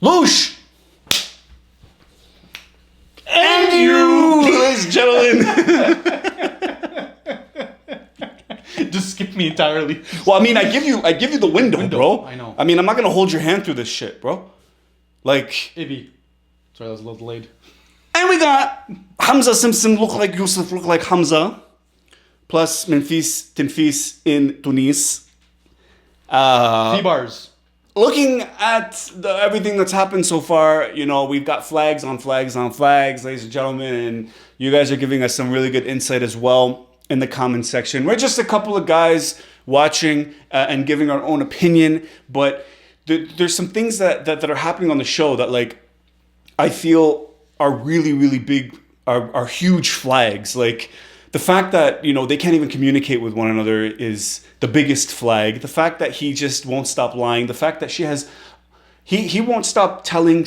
Loosh! And you, ladies and gentlemen. Just skip me entirely. Well, I mean, I give you the window, bro. I know. I mean, I'm not gonna hold your hand through this shit, bro. Like, Maybe. Sorry, that was a little delayed. and we got Hamza Simpson look like Yusuf, look like Hamza, plus Memphis Tinfis in Tunis. 3 bars. Looking at everything that's happened so far, you know, we've got flags on flags on flags, ladies and gentlemen, and you guys are giving us some really good insight as well in the comment section. We're just a couple of guys watching and giving our own opinion, but there's some things that are happening on the show that, like, I feel are really, really big, are huge flags. Like, the fact that, you know, they can't even communicate with one another is the biggest flag. The fact that he just won't stop lying. The fact that she has... He won't stop telling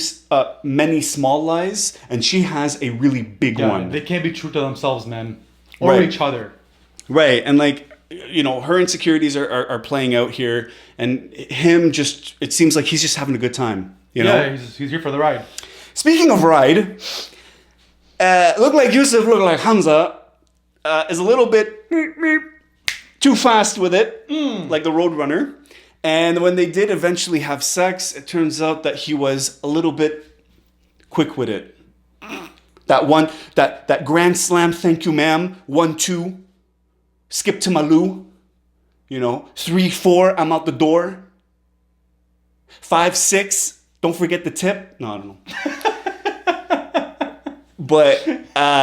many small lies, and she has a really big one. They can't be true to themselves, man. Or Right. each other. Right, and, like, you know, her insecurities are playing out here, and him just... It seems like he's just having a good time, you know? Yeah, he's here for the ride. Speaking of ride, look like Yusuf, look like Hamza, is a little bit too fast with it, like the Roadrunner. And when they did eventually have sex, it turns out that he was a little bit quick with it. That grand slam, thank you, ma'am. 1, 2, skip to Malou. You know, 3, 4, I'm out the door. 5, 6, don't forget the tip. No, I don't know. But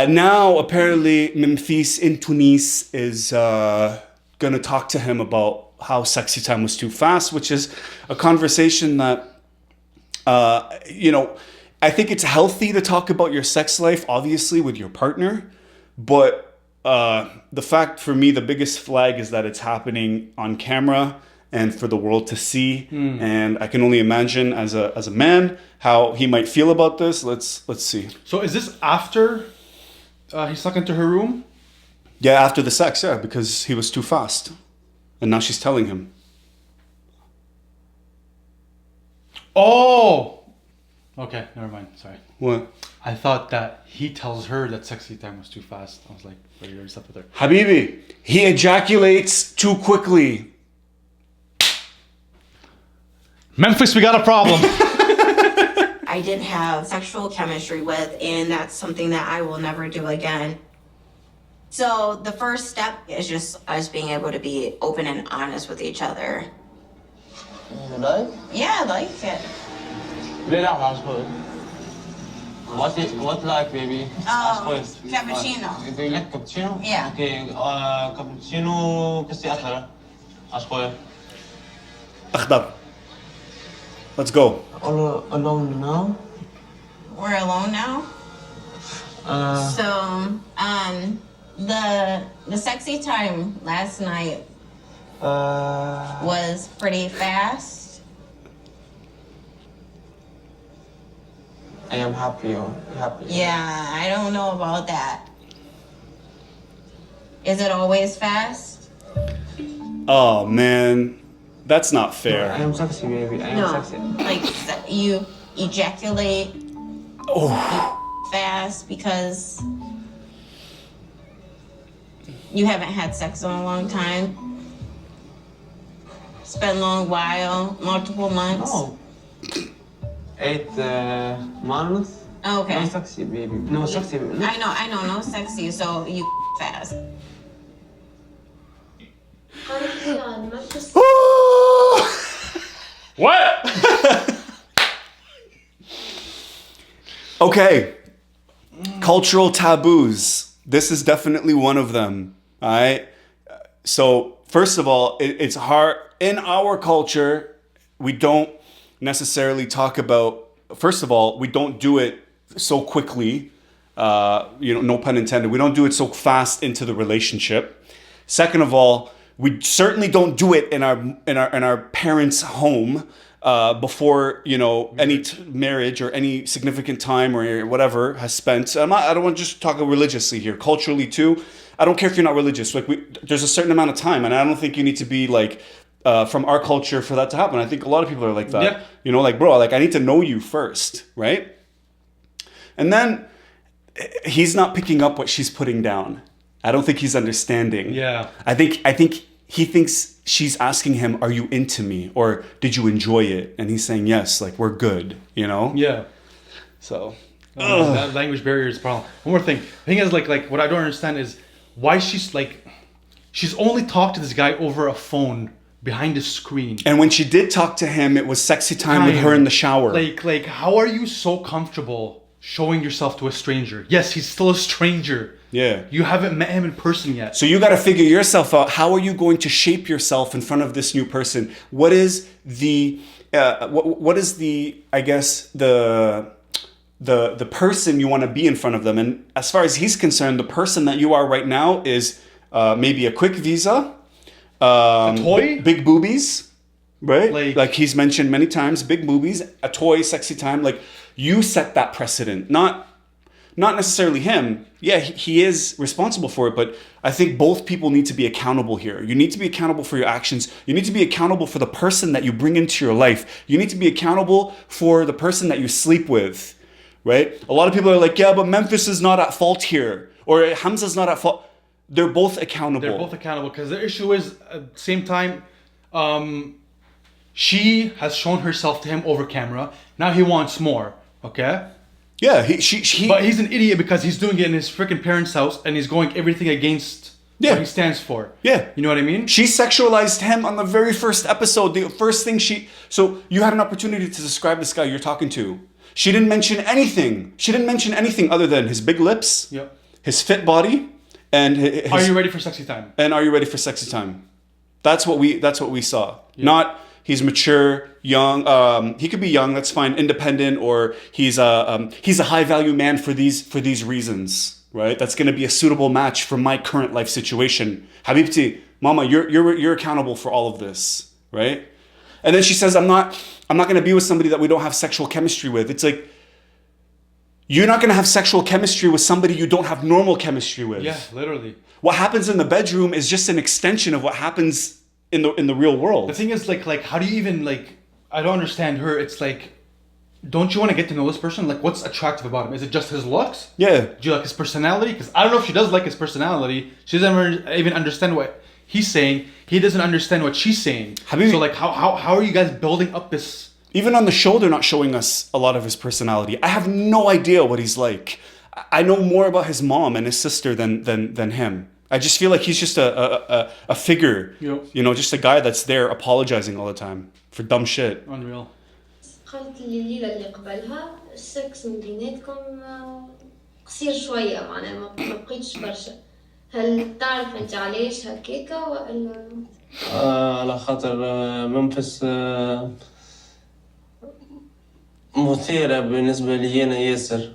now apparently Memphis in Tunis is gonna talk to him about how sexy time was too fast, which is a conversation that, you know, I think it's healthy to talk about your sex life, obviously, with your partner. But the fact for me, the biggest flag is that it's happening on camera and for the world to see. And I can only imagine as a man how he might feel about this. Let's see. So is this after he snuck into her room? Yeah, after the sex, yeah, because he was too fast. And now she's telling him. Oh! Okay, never mind. Sorry. What? I thought that he tells her that sexy time was too fast. I was like, but you already slept with her. Habibi, he ejaculates too quickly. Memphis, we got a problem. I did have sexual chemistry with, and that's something that I will never do again. So the first step is just us being able to be open and honest with each other. You like? Yeah, I like it. What like, baby? Cappuccino. Do you like cappuccino? Yeah. Okay, cappuccino kasi أخضر. أشكر. Akhdar. Let's go. Alone now? We're alone now. So, the sexy time last night was pretty fast. I am happy. Happy. Yeah, I don't know about that. Is it always fast? Oh, man. That's not I fair. am sexy, baby. I am No, sexy. like you ejaculate fast because you haven't had sex in a long time. It's been a long while, multiple months. No. 8 months. Okay. No sexy, baby. No sexy. No. I know, no sexy, so you fast. What? Okay. Cultural taboos. This is definitely one of them. All right. So, first of all, it's hard. In our culture, we don't necessarily talk about, first of all, we don't do it so quickly. No pun intended. We don't do it so fast into the relationship. Second of all, we certainly don't do it in our parents' home before any marriage or any significant time or whatever has spent. I don't want to just talk religiously here, culturally too. I don't care if you're not religious. Like there's a certain amount of time, and I don't think you need to be like from our culture for that to happen. I think a lot of people are like that. Yeah. You know, like, bro, like I need to know you first, right? And then he's not picking up what she's putting down. I don't think he's understanding. Yeah. I think he thinks she's asking him, "Are you into me?" or "Did you enjoy it?" And he's saying, "Yes, like we're good," you know? Yeah. So, That language barrier is a problem. One more thing. The thing is, like what I don't understand is why she's only talked to this guy over a phone behind a screen. and when she did talk to him, it was sexy time with her in the shower. Like how are you so comfortable showing yourself to a stranger? Yes, he's still a stranger. Yeah. You haven't met him in person yet. So you got to figure yourself out. How are you going to shape yourself in front of this new person? What is the, what is the, I guess the person you want to be in front of them? And as far as he's concerned, the person that you are right now is maybe a quick visa, a toy, big boobies, right? Like he's mentioned many times, big boobies, a toy, sexy time. Like you set that precedent, not necessarily him. Yeah, he is responsible for it, but I think both people need to be accountable here. You need to be accountable for your actions. You need to be accountable for the person that you bring into your life. You need to be accountable for the person that you sleep with, right? A lot of people are like, yeah, but Memphis is not at fault here, or Hamza's not at fault. They're both accountable. They're both accountable because the issue is at the same time, she has shown herself to him over camera. Now he wants more. Okay. Yeah, But he's an idiot because he's doing it in his freaking parents' house and he's going everything against what he stands for. Yeah. You know what I mean? She sexualized him on the very first episode. The first thing so you had an opportunity to describe this guy you're talking to. She didn't mention anything. She didn't mention anything other than his big lips, his fit body, and his, are you ready for sexy time? And are you ready for sexy time? That's what we saw. Yeah. Not he's mature, young. He could be young. That's fine. Independent, or he's a high value man for these reasons, right? That's going to be a suitable match for my current life situation. Habibti, Mama, you're accountable for all of this, right? And then she says, I'm not going to be with somebody that we don't have sexual chemistry with. It's like, you're not going to have sexual chemistry with somebody you don't have normal chemistry with. Yeah, literally. What happens in the bedroom is just an extension of what happens in the real world. The thing is, like, how do you even, I don't understand her. It's like, don't you want to get to know this person? Like, what's attractive about him? Is it just his looks? Yeah. Do you like his personality? Because I don't know if she does like his personality. She doesn't even understand what he's saying. He doesn't understand what she's saying. Habibi, so, like, how are you guys building up this? Even on the show, they're not showing us a lot of his personality. I have no idea what he's like. I know more about his mom and his sister than him. I just feel like he's just a figure. Yep. You know, just a guy that's there apologizing all the time for dumb shit. Unreal. قالت لي الليلة اللي قبلها السكس من بيناتكم قصير شوية معناها ما بقيتش برشا. هل تعرف أنت علاش هكاكا ولا؟ على خاطر منفس مثيرة بالنسبة لي أنا ياسر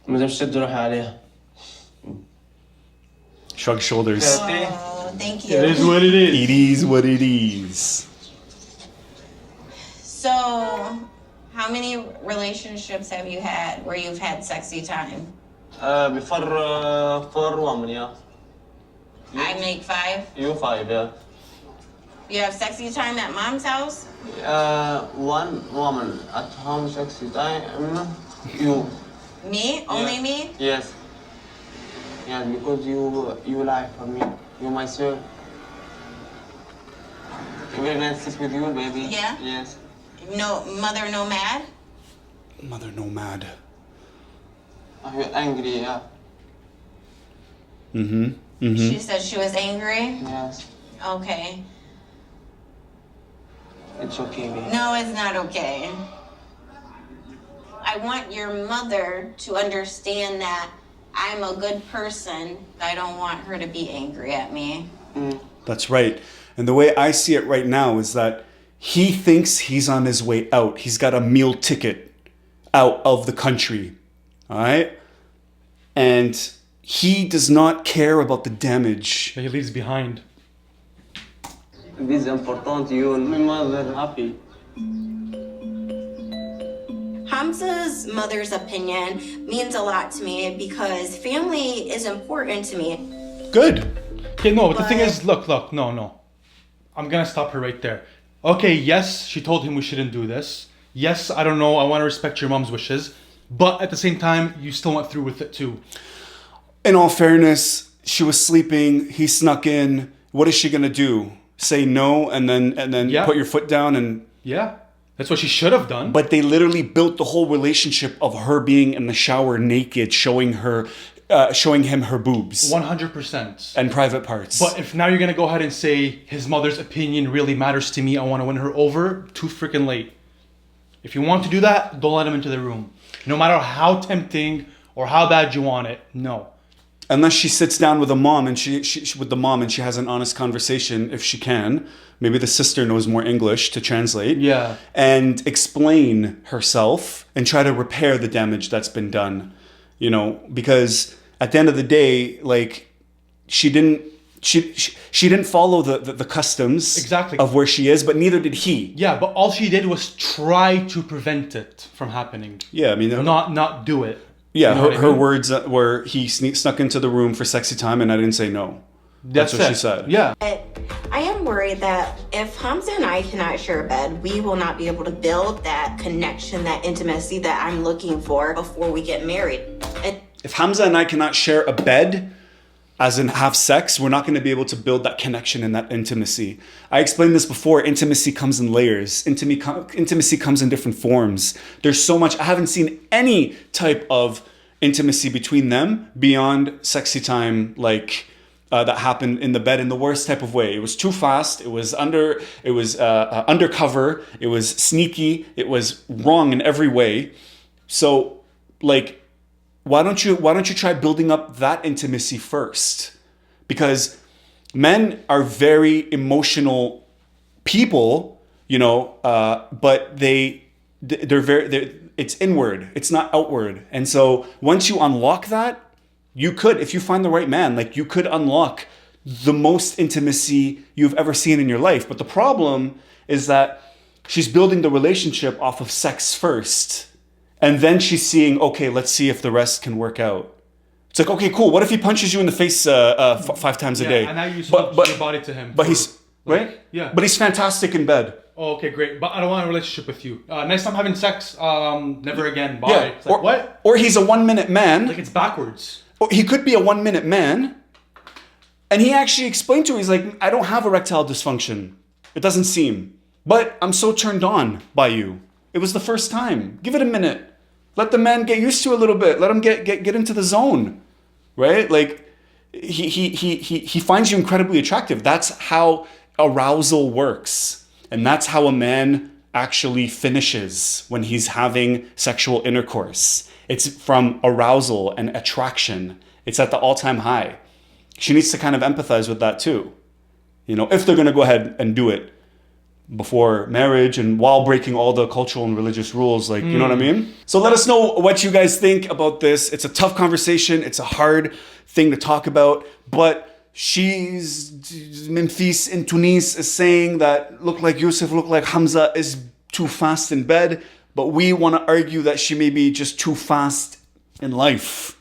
ما دامش تشد روحي عليها. Shrug shoulders. Oh, thank you. It is what it is. It is what it is. So, how many relationships have you had where you've had sexy time? before 4 women, yeah. I make 5. You 5, yeah. You have sexy time at mom's house? 1 woman at home sexy time. You. Me? Only me? Yes. Yeah, because you lie for me. You my soul. Very nice to sleep with you, baby. Yeah? Yes. No, mother nomad? Mother nomad. Are you angry? Yeah. She said she was angry? Yes. Okay. It's okay, baby. No, it's not okay. I want your mother to understand that I'm a good person. I don't want her to be angry at me. That's right. And the way I see it right now is that he thinks he's on his way out. He's got a meal ticket out of the country. All right? And he does not care about the damage That he leaves behind. This is important. You and my mother happy. Hamza's mother's opinion means a lot to me because family is important to me. Good. Okay, no, but the thing is, look, no. I'm gonna stop her right there. okay, yes, she told him we shouldn't do this. Yes, I don't know, I want to respect your mom's wishes. But at the same time, you still went through with it too. In all fairness, she was sleeping. He snuck in. What is she gonna do? Say no and then Yeah. put your foot down and. Yeah, that's what she should have done. But they literally built the whole relationship of her being in the shower naked, showing him her boobs 100%. and private parts. But if now you're gonna go ahead and say his mother's opinion really matters to me, I want to win her over, too freaking late. If you want to do that, don't let him into the room. No matter how tempting or how bad you want it, no. Unless she sits down with a mom and she with the mom and she has an honest conversation, if she can. Maybe the sister knows more English to translate. Yeah. And explain herself and try to repair the damage that's been done. You know, because at the end of the day, like she didn't follow the customs Exactly. of where she is, but neither did he. Yeah, but all she did was try to prevent it from happening. Yeah, I mean, Not do it. yeah, You know what I her mean? words were he snuck into the room for sexy time, and I didn't say no. That's what it. she said. Yeah. I am worried that if Hamza and I cannot share a bed, we will not be able to build that connection, that intimacy that I'm looking for before we get married. If Hamza and I cannot share a bed, as in have sex, we're not going to be able to build that connection and that intimacy. I explained this before. Intimacy comes in layers. Intimacy comes in different forms. There's so much. I haven't seen any type of intimacy between them beyond sexy time, like that happened in the bed in the worst type of way. It was too fast. It was undercover. It was sneaky. It was wrong in every way. So, like, why don't you try building up that intimacy first? Because men are very emotional people, you know, but it's inward. It's not outward. And so once you unlock that, you could, if you find the right man, like you could unlock the most intimacy you've ever seen in your life. But the problem is that she's building the relationship off of sex first. And then she's seeing, okay, let's see if the rest can work out. It's like, okay, cool. What if he punches you in the face 5 times a day? And now you swap your body to him. But he's, right? Yeah. But he's fantastic in bed. Oh, okay, great. But I don't want a relationship with you. Next time having sex, never again. Bye. Yeah. It's like, what? Or he's a 1 minute man. Like it's backwards. Or he could be a 1 minute man. And he actually explained to her, he's like, I don't have erectile dysfunction. It doesn't seem. But I'm so turned on by you. It was the first time. Give it a minute. Let the man get used to it a little bit. Let him get into the zone. Right? Like he finds you incredibly attractive. That's how arousal works. And that's how a man actually finishes when he's having sexual intercourse. It's from arousal and attraction. It's at the all-time high. She needs to kind of empathize with that too. You know, if they're going to go ahead and do it before marriage and while breaking all the cultural and religious rules, like, you know what I mean? So let us know what you guys think about this. It's a tough conversation. It's a hard thing to talk about, but Memphis in Tunis is saying that look like Hamza is too fast in bed, but we want to argue that she may be just too fast in life.